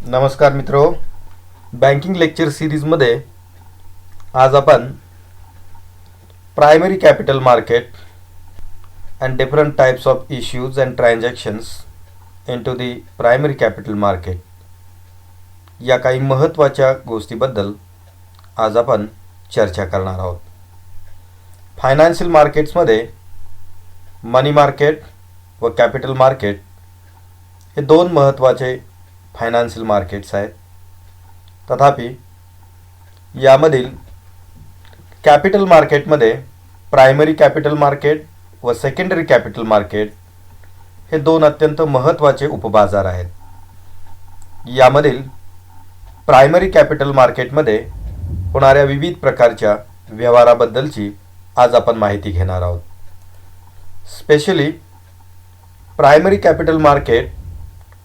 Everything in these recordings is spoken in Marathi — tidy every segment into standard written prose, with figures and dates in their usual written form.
नमस्कार मित्रो, बँकिंग लेक्चर सिरीजमध्ये आज आपण primary capital market and different types of issues and transactions into the primary capital market या काही महत्त्वाच्या गोष्टीबद्दल आज आपण चर्चा करणार आहोत. फायनान्शियल मार्केट्समध्ये मनी मार्केट व कॅपिटल मार्केट हे दोन महत्त्वाचे फायनान्शियल मार्केट्स आहेत. तथापि यामधील कॅपिटल मार्केटमध्ये प्रायमरी कॅपिटल मार्केट व सेकंडरी कॅपिटल मार्केट हे दोन अत्यंत महत्त्वाचे उपबाजार आहेत. यामधील प्रायमरी कॅपिटल मार्केटमध्ये होणाऱ्या विविध प्रकारच्या व्यवहाराबद्दलची आज आपण माहिती घेणार आहोत. स्पेशली प्रायमरी कॅपिटल मार्केट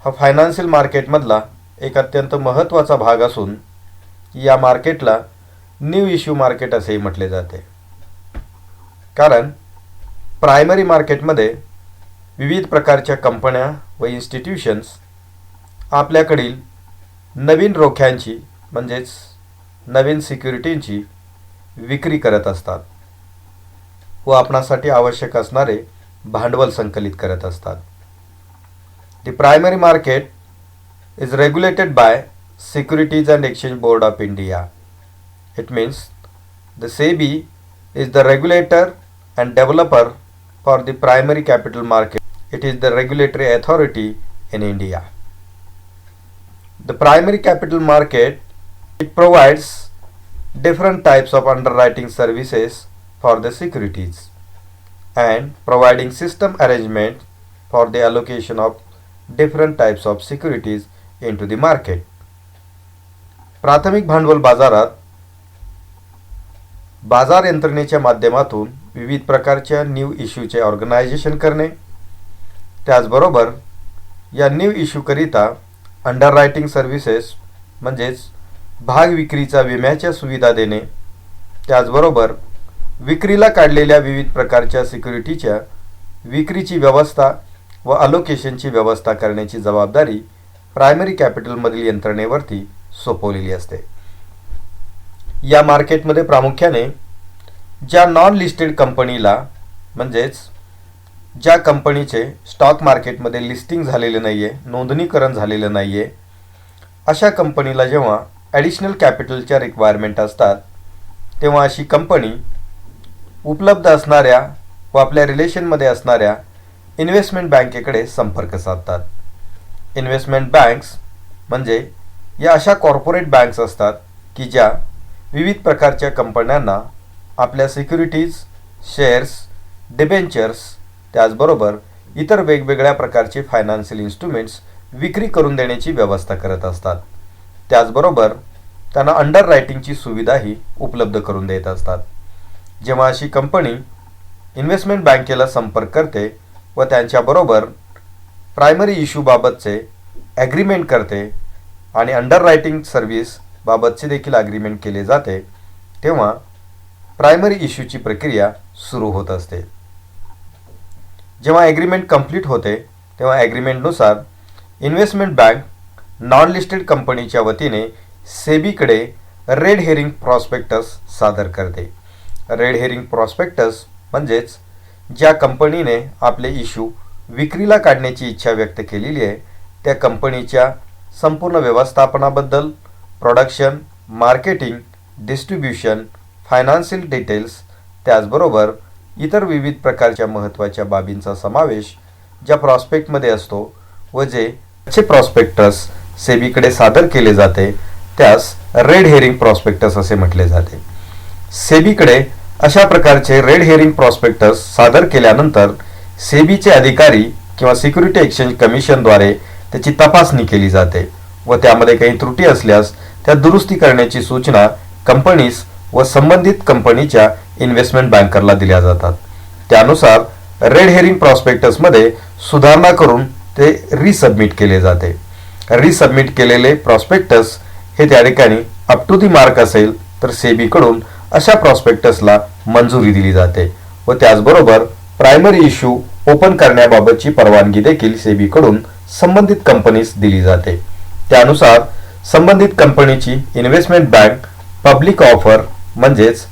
हा फायनान्शियल मार्केटमधला एक अत्यंत महत्त्वाचा भाग असून या मार्केटला न्यू इश्यू मार्केट असेही म्हटले जाते. कारण प्रायमरी मार्केटमध्ये विविध प्रकारच्या कंपन्या व इन्स्टिट्यूशन्स आपल्याकडील नवीन रोख्यांची म्हणजेच नवीन सिक्युरिटींची विक्री करत असतात व आपणासाठी आवश्यक असणारे भांडवल संकलित करत असतात. The primary market is regulated by Securities and Exchange Board of India. It means the SEBI is the regulator and developer for the primary capital market. It is the regulatory authority in India. The primary capital market, it provides different types of underwriting services for the securities and providing system arrangement for the allocation of different types of securities into the market. प्राथमिक भांडवल बाजारात बाजार यंत्रणेच्या माध्यमातून विविध प्रकारच्या न्यू इश्यूचे ऑर्गनायझेशन करणे, त्याचबरोबर या न्यू इश्यूकरिता अंडररायटिंग सर्व्हिसेस म्हणजेच भाग विक्रीचा विम्याच्या सुविधा देणे, त्याचबरोबर विक्रीला काढलेल्या विविध प्रकारच्या सिक्युरिटीच्या विक्रीची व्यवस्था व अलोकेशनची व्यवस्था करण्याची जबाबदारी प्रायमरी कॅपिटलमधील यंत्रणेवरती सोपवलेली असते. या मार्केटमध्ये प्रामुख्याने ज्या नॉन लिस्टेड कंपनीला म्हणजेच ज्या कंपनीचे स्टॉक मार्केटमध्ये लिस्टिंग झालेले नाही आहे, नोंदणीकरण झालेलं नाही आहे, अशा कंपनीला जेव्हा ॲडिशनल कॅपिटलच्या रिक्वायरमेंट असतात तेव्हा अशी कंपनी उपलब्ध असणाऱ्या व आपल्या रिलेशनमध्ये असणाऱ्या इन्व्हेस्टमेंट बँकेकडे संपर्क साधतात. इन्व्हेस्टमेंट बँक्स म्हणजे या अशा कॉर्पोरेट बँक्स असतात की ज्या विविध प्रकारच्या कंपन्यांना आपल्या सिक्युरिटीज, शेअर्स, डिबेंचर्स त्याचबरोबर इतर वेगवेगळ्या प्रकारचे फायनान्शियल इन्स्ट्रुमेंट्स विक्री करून देण्याची व्यवस्था करत असतात. त्याचबरोबर त्यांना अंडर रायटिंगची सुविधाही उपलब्ध करून देत असतात. जेव्हा अशी कंपनी इन्व्हेस्टमेंट बँकेला संपर्क करते व त्यांच्याबरोबर प्रायमरी इश्यूबाबतचे ॲग्रीमेंट करते आणि अंडर रायटिंग सर्व्हिसबाबतचे देखील ॲग्रीमेंट केले जाते, तेव्हा प्रायमरी इश्यूची प्रक्रिया सुरू होत असते. जेव्हा ॲग्रीमेंट कंप्लीट होते तेव्हा ॲग्रीमेंटनुसार इन्व्हेस्टमेंट बँक नॉन लिस्टेड कंपनीच्या वतीने सेबीकडे रेड हेरिंग प्रॉस्पेक्टस सादर करते. रेड हेरिंग प्रॉस्पेक्टस म्हणजेच ज्या कंपनीने आपले इश्यू विक्रीला काढण्याची इच्छा व्यक्त केलेली आहे त्या कंपनीच्या संपूर्ण व्यवस्थापनाबद्दल, production, marketing, distribution, financial details त्याचबरोबर इतर विविध प्रकारच्या महत्त्वाच्या बाबींचा समावेश ज्या प्रॉस्पेक्टमध्ये असतो व जे अच्छे प्रॉस्पेक्टस सेबीकडे सादर केले जाते त्यास रेड हेरिंग प्रॉस्पेक्टस असे म्हटले जाते. सेबीकडे अशा प्रकारचे रेड हेरिंग प्रॉस्पेक्टस सादर केल्यानंतर सेबीचे अधिकारी किंवा सिक्युरिटी एक्सचेंज कमिशनद्वारे त्याची तपासणी केली जाते व त्यामध्ये काही त्रुटी असल्यास त्या दुरुस्ती करण्याची सूचना कंपनीज व संबंधित कंपनीच्या इन्व्हेस्टमेंट बँकरला दिल्या जातात. त्यानुसार रेड हेरिंग प्रॉस्पेक्टसमध्ये सुधारणा करून ते रिसबमिट केले जाते. रिसबमिट केलेले प्रॉस्पेक्टस हे त्या ठिकाणी अप टू दी मार्क असेल तर सेबीकडून अशा प्रॉस्पेक्टसला मंजुरी दिली जाते व त्याचबरोबर प्रायमरी इश्यू ओपन करण्याबाबतची परवानगी देखील सेबीकडून संबंधित कंपनीस दिली जाते. त्यानुसार संबंधित कंपनीची इन्व्हेस्टमेंट बँक पब्लिक ऑफर म्हणजेच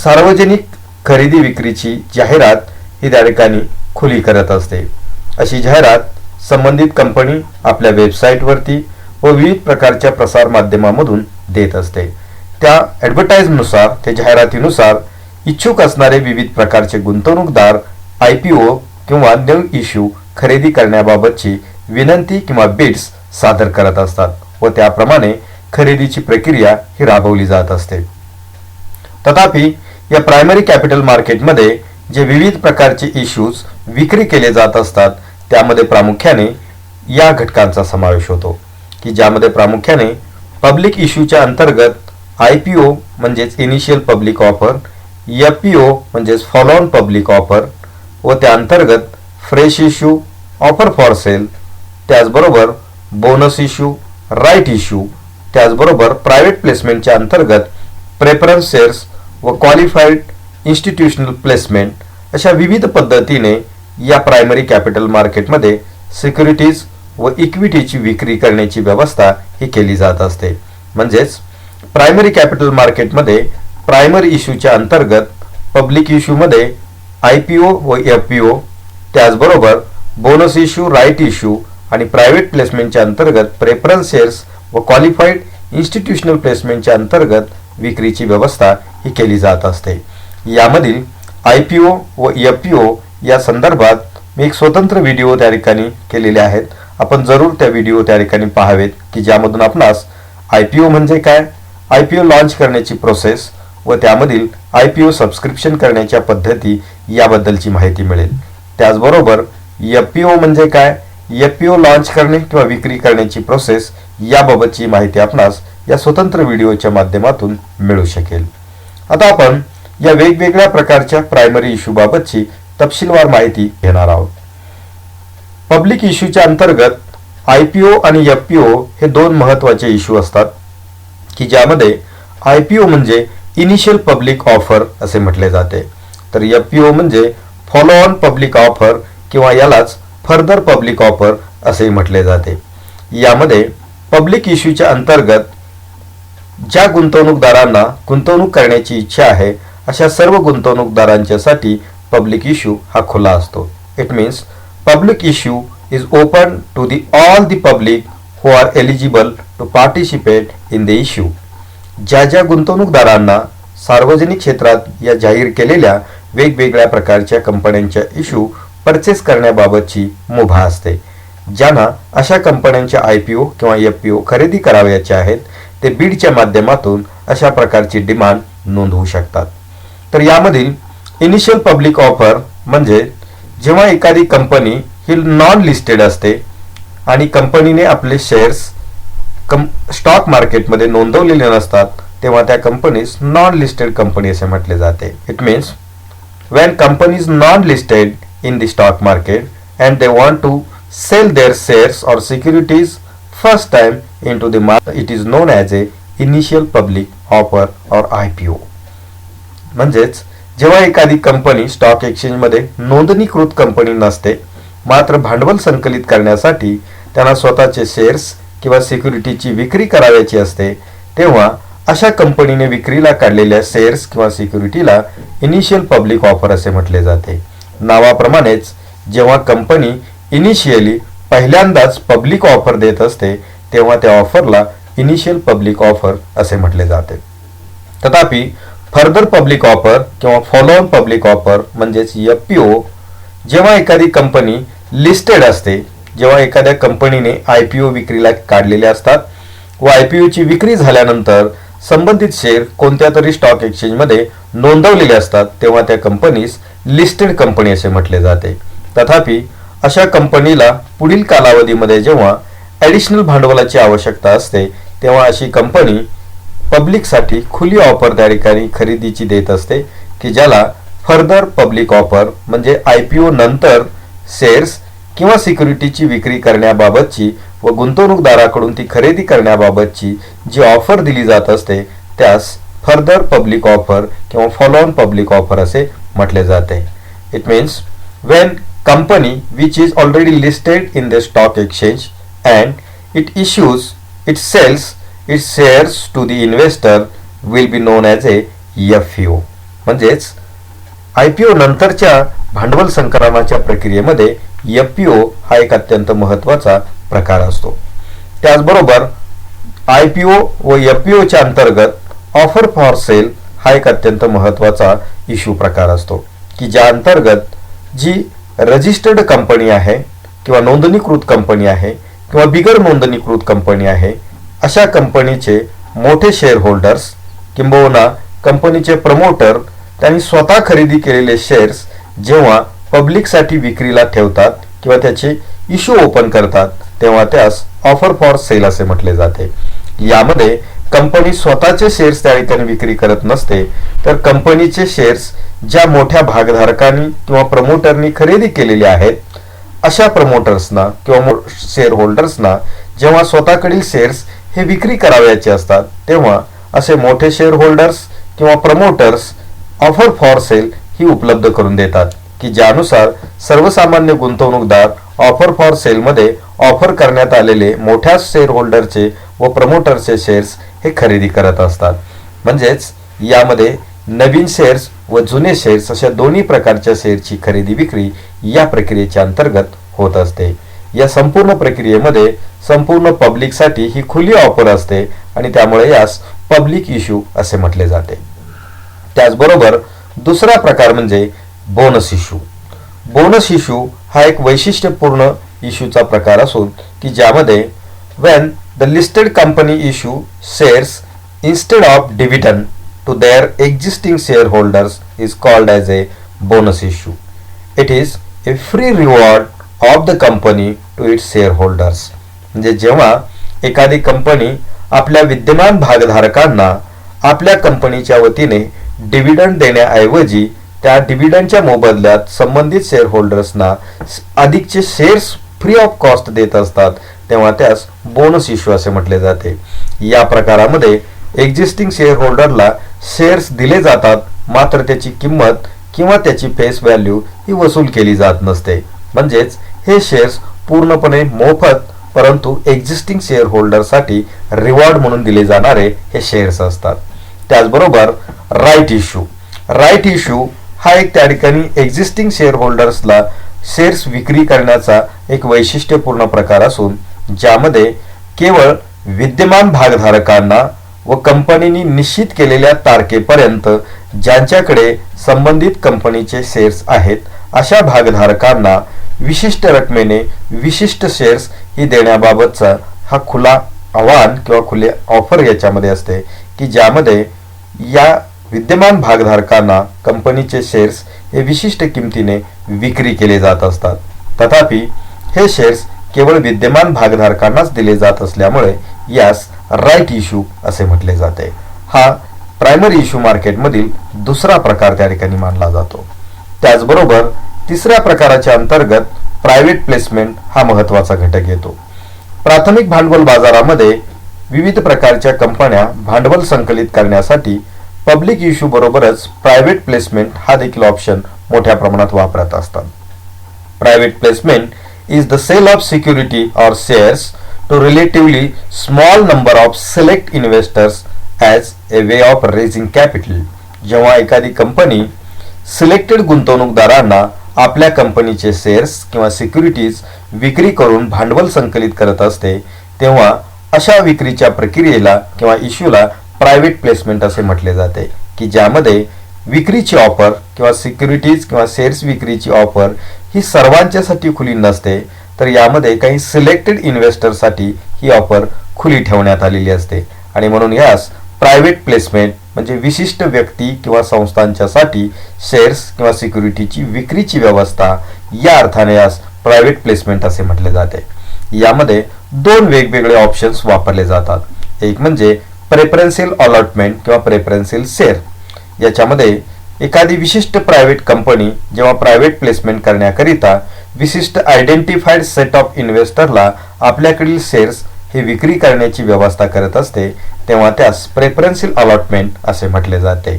सार्वजनिक खरेदी विक्रीची जाहिरात ही त्या ठिकाणी खुली करत असते. अशी जाहिरात संबंधित कंपनी आपल्या वेबसाईटवरती व विविध प्रकारच्या प्रसार माध्यमांमधून देत असते. त्या ॲडव्हर्टाईजनुसार त्या जाहिरातीनुसार इच्छुक असणारे विविध प्रकारचे गुंतवणूकदार IPO किंवा न्यू इश्यू खरेदी करण्याबाबतची विनंती किंवा बिड्स सादर करत असतात व त्याप्रमाणे खरेदीची प्रक्रिया ही राबवली जात असते. तथापि या प्रायमरी कॅपिटल मार्केटमध्ये जे विविध प्रकारचे इश्यूज विक्री केले जात असतात त्यामध्ये प्रामुख्याने या घटकांचा समावेश होतो की ज्यामध्ये प्रामुख्याने पब्लिक इश्यूच्या अंतर्गत IPO म्हणजेच इनिशियल पब्लिक ऑफर, FPO म्हणजेच फॉलो ऑन पब्लिक ऑफर व त्या अंतर्गत fresh issue, offer for sale, त्याचबरोबर बोनस इश्यू, राईट इश्यू, त्याचबरोबर प्रायव्हेट प्लेसमेंटच्या अंतर्गत प्रेफरन्स शेअर्स व क्वालिफाईड इन्स्टिट्यूशनल प्लेसमेंट अशा विविध पद्धतीने या प्रायमरी कॅपिटल मार्केटमध्ये सिक्युरिटीज व इक्विटीची विक्री करण्याची व्यवस्था ही केली जात असते. म्हणजेच प्रायमरी कॅपिटल मार्केटमध्ये प्रायमरी इश्यूच्या अंतर्गत पब्लिक इश्यूमध्ये IPO व FPO, त्याचबरोबर बोनस इश्यू, राईट इश्यू आणि प्रायव्हेट प्लेसमेंटच्या अंतर्गत प्रेफरन्स शेअर्स व क्वालिफाईड इन्स्टिट्यूशनल प्लेसमेंटच्या अंतर्गत विक्रीची व्यवस्था ही केली जात असते. यामधील IPO व FPO या संदर्भात मी एक स्वतंत्र व्हिडिओ त्या ठिकाणी केलेले आहेत. आपण जरूर त्या व्हिडिओ त्या ठिकाणी पाहावेत की ज्यामधून आपणास IPO म्हणजे काय, IPO लॉन्च करण्याची प्रोसेस व त्यामधील IPO सबस्क्रिप्शन करण्याच्या पद्धती याबद्दलची माहिती मिळेल. त्याचबरोबर FPO म्हणजे काय, FPO लॉन्च करणे किंवा विक्री करण्याची प्रोसेस याबाबतची माहिती आपणास या स्वतंत्र व्हिडिओच्या माध्यमातून मिळू शकेल. आता आपण या वेगवेगळ्या प्रकारच्या प्रायमरी इश्यूबाबतची तपशीलवार माहिती घेणार आहोत. पब्लिक इश्यूच्या अंतर्गत IPO आणि FPO हे दोन महत्त्वाचे इश्यू असतात की ज्यामध्ये IPO म्हणजे इनिशियल पब्लिक ऑफर असे म्हटले जाते, तर FPO म्हणजे फॉलो ऑन पब्लिक ऑफर किंवा यालाच फर्दर पब्लिक ऑफर असे म्हटले जाते. यामध्ये पब्लिक इश्यूच्या अंतर्गत ज्या गुंतवणूकदारांना गुंतवणूक करण्याची इच्छा आहे अशा सर्व गुंतवणूकदारांच्यासाठी पब्लिक इश्यू हा खुला असतो. It means public issue is open to all the public who are eligible to participate in the issue. ज्या ज्या गुंतवणूकदारांना सार्वजनिक क्षेत्रात या जाहीर केलेल्या वेगवेगळ्या प्रकारच्या कंपन्यांच्या इश्यू परचेस करण्याबाबतची मुभा असते, ज्यांना अशा कंपन्यांच्या IPO किंवा FPO खरेदी करावयाच्या आहेत ते बीडच्या माध्यमातून अशा प्रकारची डिमांड नोंदवू शकतात. तर यामधील इनिशियल पब्लिक ऑफर म्हणजे जेव्हा एखादी कंपनी ही नॉन लिस्टेड असते आणि कंपनीने आपले शेअर्स स्टॉक मार्केटमध्ये नोंदवलेले नसतात तेव्हा त्या कंपनीस नॉन लिस्टेड कंपनी असे म्हटले जाते. It means when company is non-listed in the stock market and they want to sell their shares or securities first time into the market, it is known as a initial public offer or IPO. म्हणजेच जेव्हा एखादी कंपनी स्टॉक एक्सचेंजमध्ये नोंदणीकृत कंपनी नसते मात्र भांडवल संकलित करण्यासाठी त्यांना स्वतःचे शेअर्स किंवा सिक्युरिटीची विक्री करावयाची असते तेव्हा अशा कंपनीने विक्रीला काढलेल्या शेअर्स किंवा सिक्युरिटीला इनिशियल पब्लिक ऑफर असे म्हटले जाते. नावाप्रमाणेच जेव्हा कंपनी इनिशियली पहिल्यांदाच पब्लिक ऑफर देत असते तेव्हा त्या ऑफरला इनिशियल पब्लिक ऑफर असे म्हटले जाते. तथापि फर्दर पब्लिक ऑफर किंवा फॉलो ऑन पब्लिक ऑफर म्हणजेच FPO जेव्हा एखादी कंपनी लिस्टेड असते, जेव्हा एखाद्या कंपनीने IPO विक्रीला काढलेले असतात व IPOची विक्री झाल्यानंतर संबंधित शेअर कोणत्या तरी स्टॉक एक्सचेंजमध्ये नोंदवलेले असतात तेव्हा त्या कंपनीस लिस्टेड कंपनी असे म्हटले जाते. तथापि अशा कंपनीला पुढील कालावधीमध्ये जेव्हा ॲडिशनल भांडवलाची आवश्यकता असते तेव्हा अशी कंपनी पब्लिकसाठी खुली ऑफर त्या ठिकाणी खरेदीची देत असते की ज्याला फर्दर पब्लिक ऑफर म्हणजे IPO नंतर शेअर्स किंवा सिक्युरिटीची विक्री करण्याबाबतची व गुंतवणूकदाराकडून ती खरेदी करण्याबाबतची जी ऑफर दिली जात असते त्यास फर्दर पब्लिक ऑफर किंवा फॉलो ऑन पब्लिक ऑफर असे म्हटले जाते. It means Wien company which is already listed in the stock exchange and it issues it sells its shares to the investor will be known as a FPO. म्हणजेच IPO नंतरच्या भांडवल संकलनाच्या प्रक्रियेमध्ये FPO हा एक अत्यंत महत्त्वाचा प्रकार असतो. त्याचबरोबर IPO व FPOच्या अंतर्गत ऑफर फॉर सेल हा एक अत्यंत महत्त्वाचा इश्यू प्रकार असतो की ज्या अंतर्गत जी रजिस्टर्ड कंपनी आहे किंवा नोंदणीकृत कंपनी आहे किंवा बिगर नोंदणीकृत कंपनी आहे अशा कंपनीचे मोठे शेअर होल्डर्स किंबहुना कंपनीचे प्रमोटर त्यांनी स्वतः खरेदी केलेले शेअर्स जेव्हा पब्लिकसाठी विक्रीला ठेवतात किंवा त्याचे इश्यू ओपन करतात तेव्हा त्यास ऑफर फॉर सेल असे म्हटले जाते. यामध्ये कंपनी स्वतःचे शेअर्स त्या ठिकाणी विक्री करत नसते, तर कंपनीचे शेअर्स ज्या मोठ्या भागधारकांनी किंवा प्रमोटरनी खरेदी केलेले आहेत अशा प्रमोटर्सना किंवा शेअर होल्डर्सना जेव्हा स्वतःकडील शेअर्स हे विक्री करावयाचे असतात तेव्हा असे मोठे शेअर होल्डर्स किंवा प्रमोटर्स ऑफर फॉर सेल ही उपलब्ध करून देतात की ज्यानुसार सर्वसामान्य गुंतवणूकदार ऑफर फॉर सेलमध्ये ऑफर करण्यात आलेले मोठ्या शेअर होल्डरचे व प्रमोटरचे शेअर्स हे खरेदी करत असतात. म्हणजेच यामध्ये नवीन शेअर्स व जुने शेअर्स अशा दोन्ही प्रकारच्या शेअरची खरेदी विक्री या प्रक्रियेच्या अंतर्गत होत असते. या संपूर्ण प्रक्रियेमध्ये संपूर्ण पब्लिकसाठी ही खुली ऑफर असते आणि त्यामुळे यास पब्लिक इश्यू असे म्हटले जाते. त्याचबरोबर दुसरा प्रकार म्हणजे बोनस इश्यू. बोनस इश्यू हा एक वैशिष्ट्यपूर्ण इश्यूचा प्रकार असून की ज्यामध्ये when the listed company issue shares instead of dividend to their existing shareholders is called as a bonus issue. It is a free reward of the company to its shareholders. म्हणजे जेव्हा एखादी कंपनी आपल्या विद्यमान भागधारकांना आपल्या कंपनीच्या वतीने डिव्हिडंड देण्याऐवजी त्या डिव्हिडंडच्या मोबदल्यात संबंधित शेअर होल्डर्सना अधिकचे शेअर्स फ्री ऑफ कॉस्ट देत असतात तेव्हा त्यास बोनस इश्यू असे म्हटले जाते. या प्रकारामध्ये एक्झिस्टिंग शेअर होल्डरला शेअर्स दिले जातात, मात्र त्याची किंमत किंवा त्याची फेस व्हॅल्यू ही वसूल केली जात नसते. म्हणजेच हे शेअर्स पूर्णपणे मोफत परंतु एक्झिस्टिंग शेअर होल्डरसाठी रिवॉर्ड म्हणून दिले जाणारे हे शेअर्स असतात. त्याचबरोबर राईट इश्यू. राईट इश्यू हा एक त्या ठिकाणी एक्झिस्टिंग शेअर होल्डर्सला शेअर्स विक्री करण्याचा एक वैशिष्ट्यपूर्ण प्रकार असून ज्यामध्ये केवळ विद्यमान भागधारकांना व कंपनीने निश्चित केलेल्या तारखेपर्यंत ज्यांच्याकडे संबंधित कंपनीचे शेअर्स आहेत अशा भागधारकांना विशिष्ट रकमेने विशिष्ट शेअर्स ही देण्याबाबतचा हा खुला आव्हान किंवा खुले ऑफर याच्यामध्ये असते की ज्यामध्ये या विद्यमान भागधारकांना कंपनीचे शेअर्स हे विशिष्ट किमतीने विक्री केले जात असतात. तथापि हे शेअर्स केवळ विद्यमान भागधारकांनाच दिले जात असल्यामुळे यास राईट इश्यू असे म्हटले जाते. हा प्रायमरी इश्यू मार्केटमधील दुसरा प्रकार त्या ठिकाणी मानला जातो. त्याचबरोबर तिसऱ्या प्रकाराच्या अंतर्गत प्रायव्हेट प्लेसमेंट हा महत्त्वाचा घटक येतो. प्राथमिक भांडवल बाजारामध्ये विविध प्रकारच्या कंपन्या भांडवल संकलित करण्यासाठी पब्लिक इश्यू बरोबरच प्रायव्हेट प्लेसमेंट हा देखील ऑप्शन मोठ्या प्रमाणात वापरत असतात. Private placement is the sale of security or shares to relatively small number of select investors as a way of raising capital. जेव्हा एखादी कंपनी सिलेक्टेड गुंतवणूकदारांना आपल्या कंपनीचे शेअर्स किंवा सिक्युरिटीज विक्री करून भांडवल संकलित करत असते तेव्हा अशा विक्रीच्या प्रक्रियेला किंवा इश्यूला प्रायव्हेट प्लेसमेंट असे म्हटले जाते की ज्यामध्ये विक्रीची ऑफर किंवा सिक्युरिटीज किंवा शेअर्स विक्रीची ऑफर ही सर्वांच्यासाठी खुली नसते, तर यामध्ये काही सिलेक्टेड इन्व्हेस्टरसाठी ही ऑफर खुली ठेवण्यात आलेली असते आणि म्हणून यास प्रायव्हेट प्लेसमेंट म्हणजे विशिष्ट व्यक्ती किंवा संस्थांच्यासाठी शेअर्स किंवा सिक्युरिटीची विक्रीची व्यवस्था या अर्थाने यास प्रायव्हेट प्लेसमेंट असे म्हटले जाते. यामध्ये दोन वेगवेगळे ऑप्शन्स वापरले जातात. एक म्हणजे प्रेफरन्शियल अलॉटमेंट किंवा प्रेफरन्शियल शेअर. याच्यामध्ये एखादी विशिष्ट प्रायव्हेट कंपनी जेव्हा प्रायव्हेट प्लेसमेंट करण्याकरिता विशिष्ट आयडेंटिफाईड सेट ऑफ इन्व्हेस्टरला आपल्याकडील शेअर्स हे विक्री करण्याची व्यवस्था करत असते तेव्हा त्यास प्रेफरन्शियल अलॉटमेंट असे म्हटले जाते.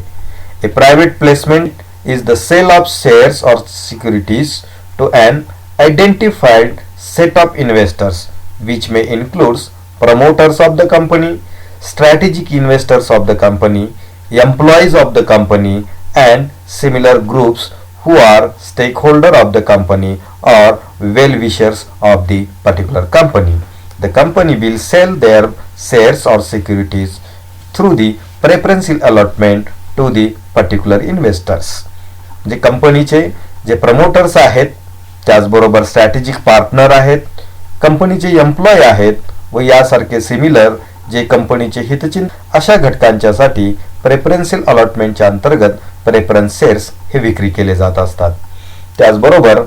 A private placement is the sale of shares or securities to an identified set of investors which may includes promoters of the company, strategic investors of the company, employees of the company, and similar groups who are stakeholder of the company or well-wishers of the particular company. The company will sell their shares or securities through the preferential allotment to the particular investors. जे कंपनीचे जे प्रमोटर्स आहेत, त्याचबरोबर स्ट्रॅटेजिक पार्टनर आहेत, कंपनीचे एम्प्लॉय आहेत व यासारखे सिमिलर जे कंपनीचे हितचिंतक अशा घटकांच्यासाठी प्रेफरन्शियल अलॉटमेंटच्या अंतर्गत प्रेफरन्स शेअर्स हे विक्री केले जात असतात. त्याचबरोबर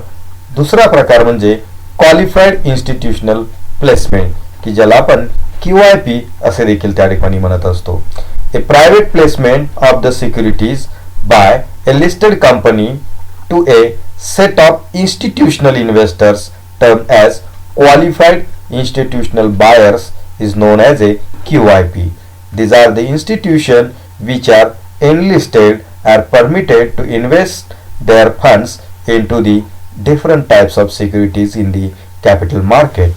दुसरा प्रकार म्हणजे क्वालिफाईड इन्स्टिट्यूशनल प्लेसमेंट, की ज्याला आपण QIP असे देखील त्या ठिकाणी म्हणत असतो. A private placement of the securities by a listed company to a set of institutional investors termed as qualified institutional buyers is known as a QIP. These are the institutions which are enlisted are permitted to invest their funds into the different types of securities in the capital market.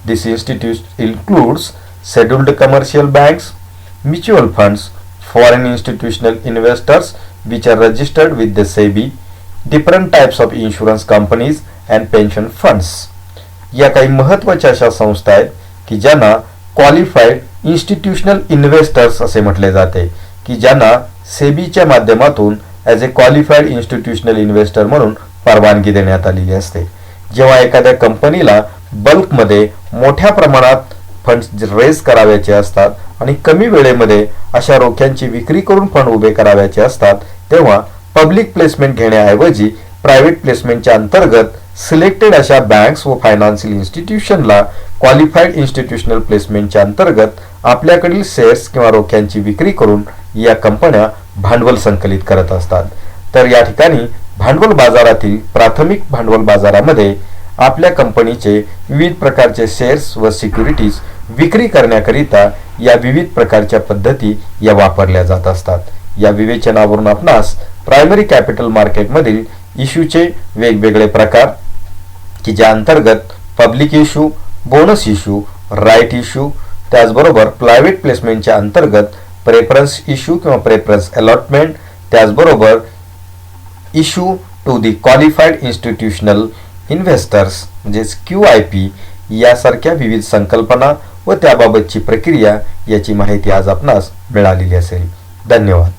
This institute includes scheduled commercial banks, mutual funds, foreign institutional investors which are registered with the SEBI, different types of insurance companies and pension funds. या काही महत्त्वाच्या अशा संस्था आहेत की ज्यांना क्वालिफाईड इन्स्टिट्यूशनल इन्व्हेस्टर्स असे म्हटले जाते, की ज्यांना सेबीच्या माध्यमातून ॲज ए क्वालिफाईड इन्स्टिट्यूशनल इन्व्हेस्टर म्हणून परवानगी देण्यात आलेली असते. जेव्हा एखाद्या कंपनीला बल्कमध्ये मोठ्या प्रमाणात फंड्स रेज करावयाचे असतात आणि कमी वेळेमध्ये अशा रोख्यांची विक्री करून फंड उभे करावयाचे असतात, तेव्हा पब्लिक प्लेसमेंट घेण्याऐवजी प्रायव्हेट प्लेसमेंटच्या अंतर्गत सिलेक्टेड अशा बँक्स व फायनान्शियल इन्स्टिट्यूशनला क्वालिफाईड इन्स्टिट्यूशनल प्लेसमेंटच्या अंतर्गत आपल्याकडील शेअर्स किंवा रोख्यांची विक्री करून या कंपन्या भांडवल संकलित करत असतात. तर या ठिकाणी भांडवल बाजारातील प्राथमिक भांडवल बाजारामध्ये आपल्या कंपनीचे विविध प्रकारचे शेअर्स व सिक्युरिटीज विक्री करण्याकरिता या विविध प्रकारच्या पद्धती या वापरल्या जात असतात. या विवेचनावरून आपणास प्रायमरी कॅपिटल मार्केटमधील इश्यूचे वेगवेगळे प्रकार, की ज्या अंतर्गत public issue, bonus issue, right issue, त्याचबरोबर प्रायव्हेट प्लेसमेंटच्या अंतर्गत प्रेफरन्स इश्यू किंवा प्रेफरन्स अलॉटमेंट, त्याचबरोबर issue to the qualified institutional investors म्हणजेच QIP यासारख्या विविध संकल्पना व त्याबाबतची प्रक्रिया याची माहिती आज आपणास मिळालेली असेल. धन्यवाद.